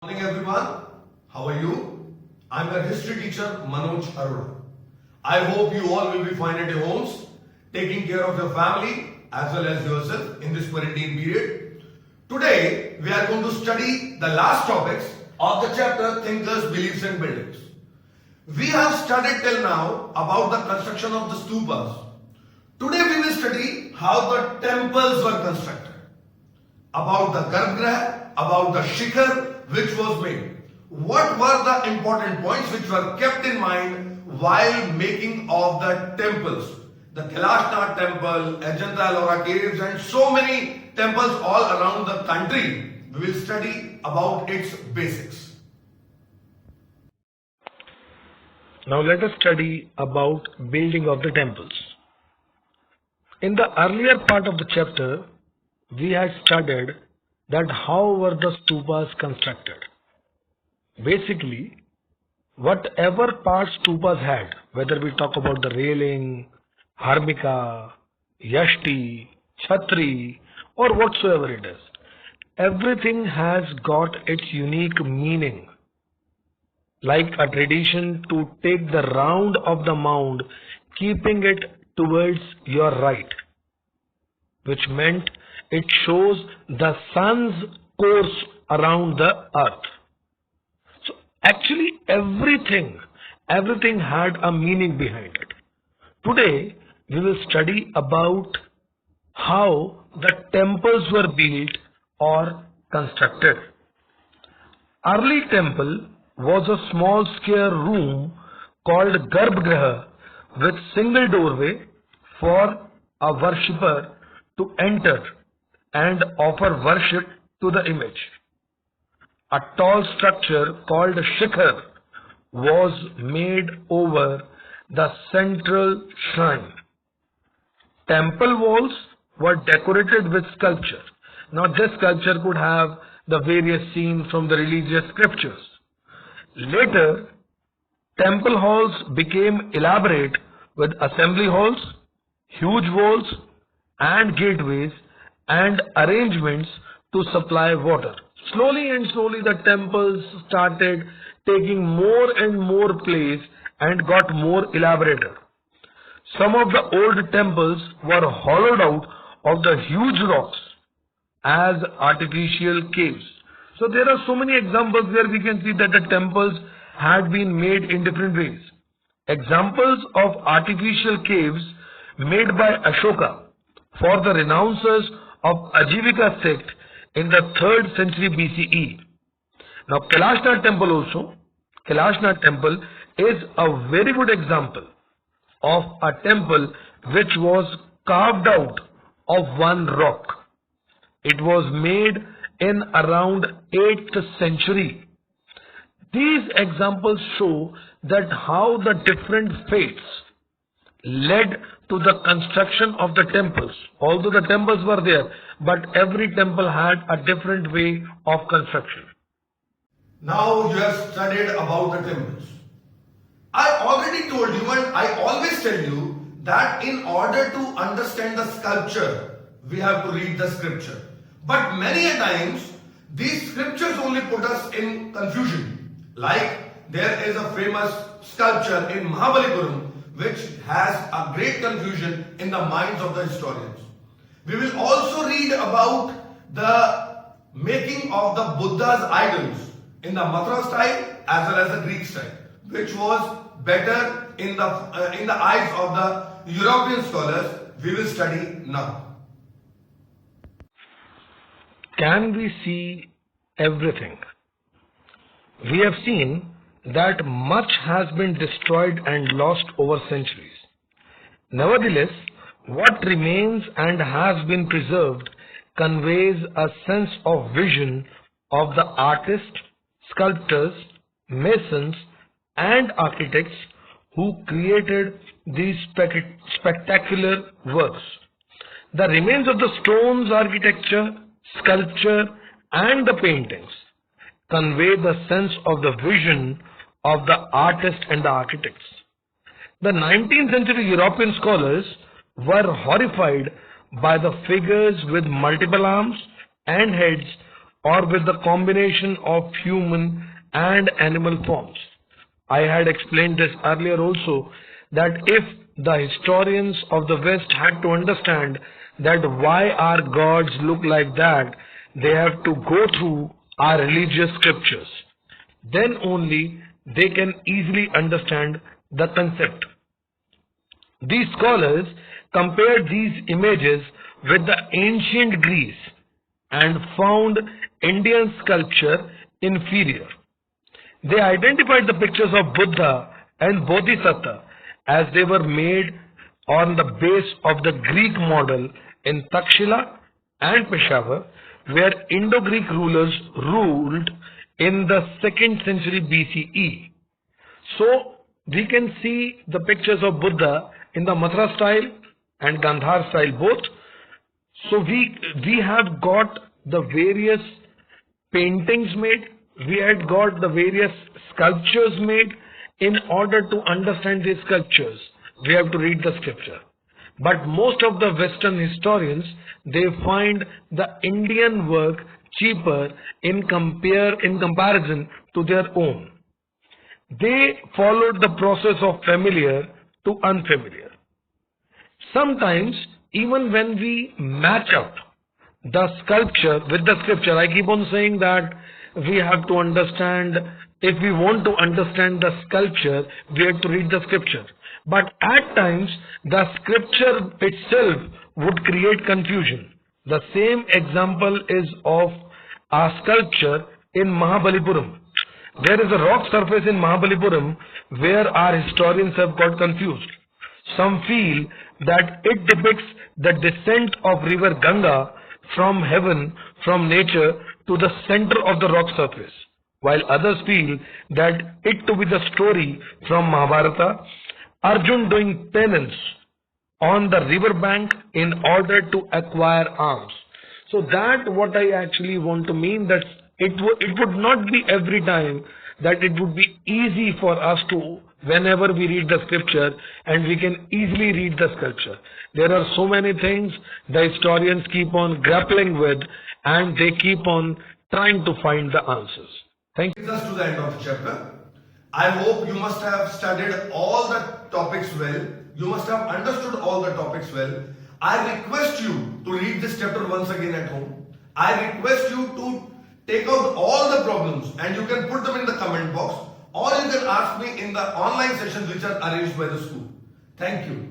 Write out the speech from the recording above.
Morning everyone, how are you? I'm your history teacher Manoj Arora. I hope you all will be fine at your homes, taking care of your family as well as yourself in this quarantine period. Today we are going to study the last topics of the chapter Thinkers, Beliefs and Buildings. We have studied till now about the construction of the stupas. Today we will study how the temples were constructed, about the Garbhagriha, about the Shikhar which was made. What were the important points which were kept in mind while making of the temples? The Kailashnath temple, Ajanta-Ellora caves and so many temples all around the country. We will study about its basics. Now let us study about building of the temples. In the earlier part of the chapter, we had studied that how were the stupas constructed. Basically, whatever parts stupas had, whether we talk about the railing, harmika, yashti, chhatri or whatsoever it is, everything has got its unique meaning. Like a tradition to take the round of the mound, keeping it towards your right, which meant it shows the sun's course around the earth. So actually everything had a meaning behind it. Today we will study about how the temples were built or constructed. Early temple was a small square room called Garbhagriha with single doorway for a worshipper to enter and offer worship to the image. A tall structure called Shikhar was made over the central shrine. Temple walls were decorated with sculpture. Now this sculpture could have the various scenes from the religious scriptures. Later, temple halls became elaborate with assembly halls, huge walls and gateways and arrangements to supply water. Slowly the temples started taking more and more place and got more elaborated. Some of the old temples were hollowed out of the huge rocks as artificial caves. So there are so many examples where we can see that the temples had been made in different ways. Examples of artificial caves made by Ashoka for the renouncers of Ajivika sect in the 3rd century BCE. Now Kailashnath temple is a very good example of a temple which was carved out of one rock. It was made in around 8th century. These examples show that how the different faiths led to the construction of the temples. Although the temples were there, but every temple had a different way of construction. Now you have studied about the temples. I already told you and I always tell you that in order to understand the sculpture, we have to read the scripture. But many a times, these scriptures only put us in confusion. Like there is a famous sculpture in Mahabalipuram which has a great confusion in the minds of the historians. We will also read about the making of the Buddha's idols in the Mathura style as well as the Greek style, which was better in the eyes of the European scholars. We will study now. Can we see everything? We have seen that much has been destroyed and lost over centuries. Nevertheless, what remains and has been preserved conveys a sense of vision of the artists, sculptors, masons and architects who created these spectacular works. The remains of the stones, architecture, sculpture and the paintings convey the sense of the vision of the artist and the architects. The 19th century European scholars were horrified by the figures with multiple arms and heads or with the combination of human and animal forms. I had explained this earlier also, that if the historians of the West had to understand that why our gods look like that, they have to go through our religious scriptures. Then only they can easily understand the concept. These scholars compared these images with the ancient Greece and found Indian sculpture inferior. They identified the pictures of Buddha and Bodhisattva as they were made on the base of the Greek model in Takshila and Peshawar, where Indo-Greek rulers ruled in the 2nd century BCE. So we can see the pictures of Buddha in the Mathura style and Gandhar style both. So we have got the various paintings made, we had got the various sculptures made. In order to understand these sculptures, we have to read the scripture. But most of the Western historians, they find the Indian work cheaper in comparison to their own. They followed the process of familiar to unfamiliar. Sometimes, even when we match up the sculpture with the scripture, I keep on saying that we have to understand, if we want to understand the sculpture, we have to read the scripture. But at times, the scripture itself would create confusion. The same example is of a sculpture in Mahabalipuram. There is a rock surface in Mahabalipuram where our historians have got confused. Some feel that it depicts the descent of river Ganga from heaven, from nature, to the center of the rock surface, while others feel that it to be the story from Mahabharata, Arjun doing penance on the river bank in order to acquire arms. So that what I actually want to mean, that it would not be every time that it would be easy for us to, whenever we read the scripture, and we can easily read the sculpture. There are so many things the historians keep on grappling with, and they keep on trying to find the answers. Thank you. Brings us to the end of the chapter. I hope you must have studied all the topics well. You must have understood all the topics well. I request you to read this chapter once again at home. I request you to take out all the problems and you can put them in the comment box, or you can ask me in the online sessions which are arranged by the school. Thank you.